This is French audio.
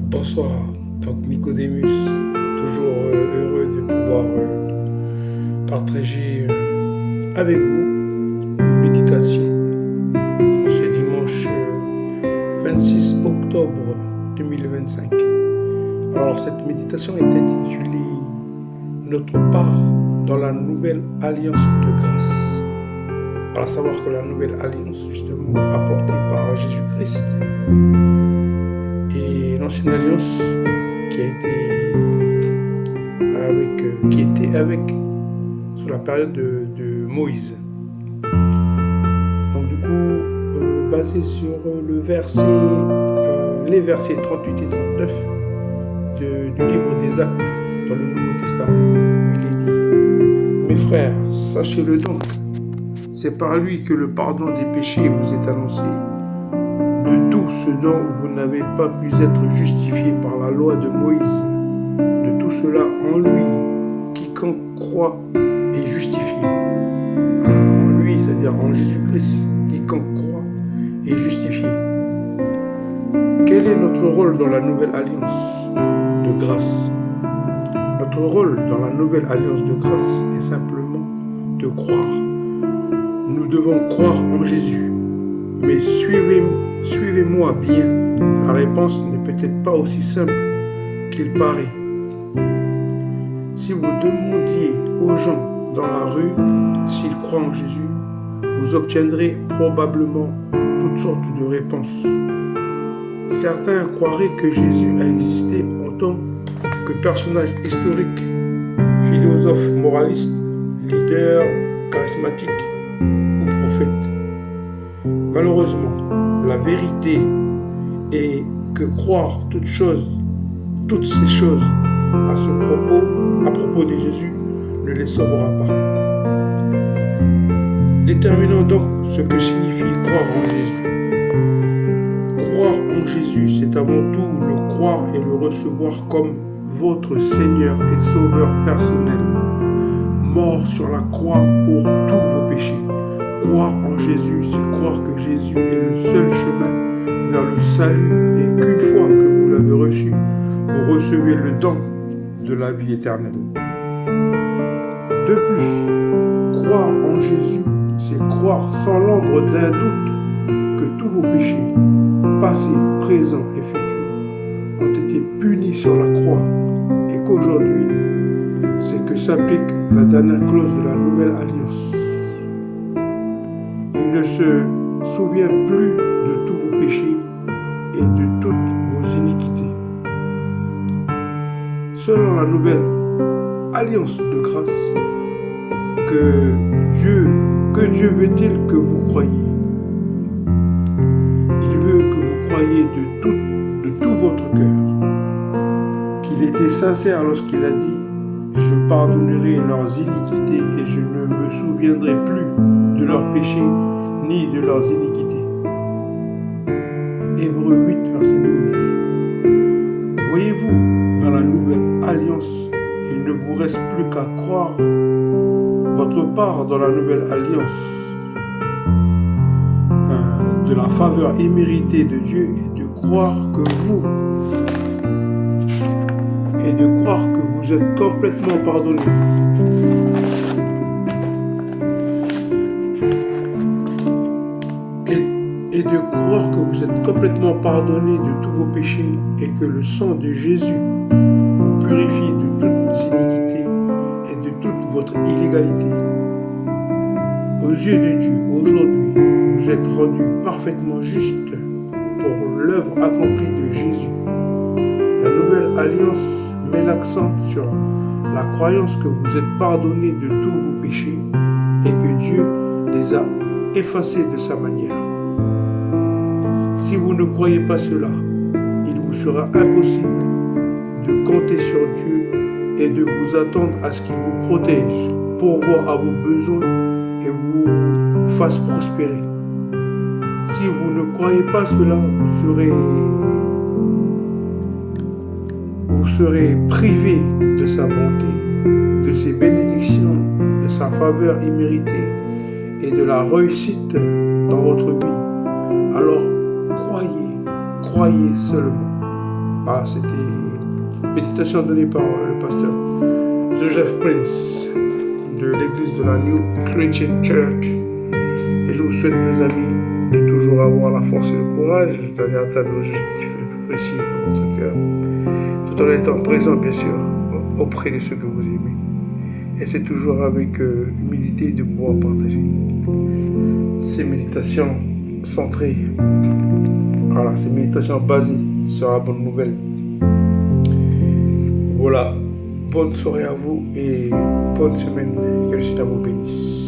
Bonsoir, donc Nicodémus, toujours heureux de pouvoir partager avec vous une méditation ce dimanche 26 octobre 2025. Alors cette méditation est intitulée Notre part dans la nouvelle alliance de grâce. À savoir que la nouvelle alliance justement apportée par Jésus-Christ et l'ancienne alliance qui était avec sous la période de Moïse. Donc du coup, basé sur les versets 38 et 39 du livre des Actes dans le Nouveau Testament, il est dit: Mes frères, sachez-le donc, c'est par lui que le pardon des péchés vous est annoncé, de tout ce dont vous n'avez pas pu être justifié par la loi de Moïse. De tout cela, en lui, quiconque croit est justifié. En lui, c'est-à-dire en Jésus-Christ, quiconque croit est justifié. Quel est notre rôle dans la nouvelle alliance de grâce? Notre rôle dans la nouvelle alliance de grâce est simplement de croire. Nous devons croire en Jésus. Mais suivez-moi bien. La réponse n'est peut-être pas aussi simple qu'il paraît. Si vous demandiez aux gens dans la rue s'ils croient en Jésus, vous obtiendrez probablement toutes sortes de réponses. Certains croiraient que Jésus a existé en tant que personnage historique, philosophe moraliste, leader charismatique ou prophète. Malheureusement, la vérité est que croire toutes ces choses à propos de Jésus ne les sauvera pas. Déterminons donc ce que signifie croire en Jésus. Croire en Jésus, c'est avant tout le croire et le recevoir comme votre Seigneur et Sauveur personnel, mort sur la croix pour tous vos péchés. Croire en Jésus, c'est croire que Jésus est le seul chemin vers le salut et qu'une fois que vous l'avez reçu, vous recevez le don de la vie éternelle. De plus, croire en Jésus, c'est croire sans l'ombre d'un doute que tous vos péchés, passés, présents et futurs, ont été punis sur la croix et qu'aujourd'hui, c'est que s'applique la dernière clause de la nouvelle alliance. Il ne se souvient plus de tous vos péchés et de toutes vos iniquités. Selon la nouvelle alliance de grâce, que Dieu veut-il que vous croyiez? Il veut que vous croyiez de tout votre cœur, qu'il était sincère lorsqu'il a dit: Je pardonnerai leurs iniquités et je ne me souviendrai plus de leurs péchés ni de leurs iniquités. Hébreux 8, verset 12. Voyez-vous, dans la nouvelle alliance, il ne vous reste plus qu'à croire votre part dans la nouvelle alliance de la faveur imméritée de Dieu et de croire que vous êtes complètement pardonné. Et de croire que vous êtes complètement pardonné de tous vos péchés et que le sang de Jésus vous purifie de toute iniquité et de toute votre illégalité. Aux yeux de Dieu, aujourd'hui, vous êtes rendus parfaitement juste pour l'œuvre accomplie de Jésus. La nouvelle alliance met l'accent sur la croyance que vous êtes pardonnés de tous vos péchés et que Dieu les a effacés de sa manière. Si vous ne croyez pas cela, il vous sera impossible de compter sur Dieu et de vous attendre à ce qu'il vous protège, pourvoie à vos besoins et vous fasse prospérer. Si vous ne croyez pas cela, vous serez privé de sa bonté, de ses bénédictions, de sa faveur imméritée et de la réussite dans votre vie. Alors, croyez seulement. Ah, c'était une méditation donnée par le pasteur Joseph Prince de l'église de la New Christian Church. Et je vous souhaite, mes amis, de toujours avoir la force et le courage d'aller atteindre l'objectif le plus précis de votre cœur, tout en étant présent, bien sûr, auprès de ceux que vous aimez. Et c'est toujours avec humilité de pouvoir partager ces méditations centrées. Voilà, ces méditations basées sur la bonne nouvelle. Voilà, bonne soirée à vous et bonne semaine. Que le Seigneur vous bénisse.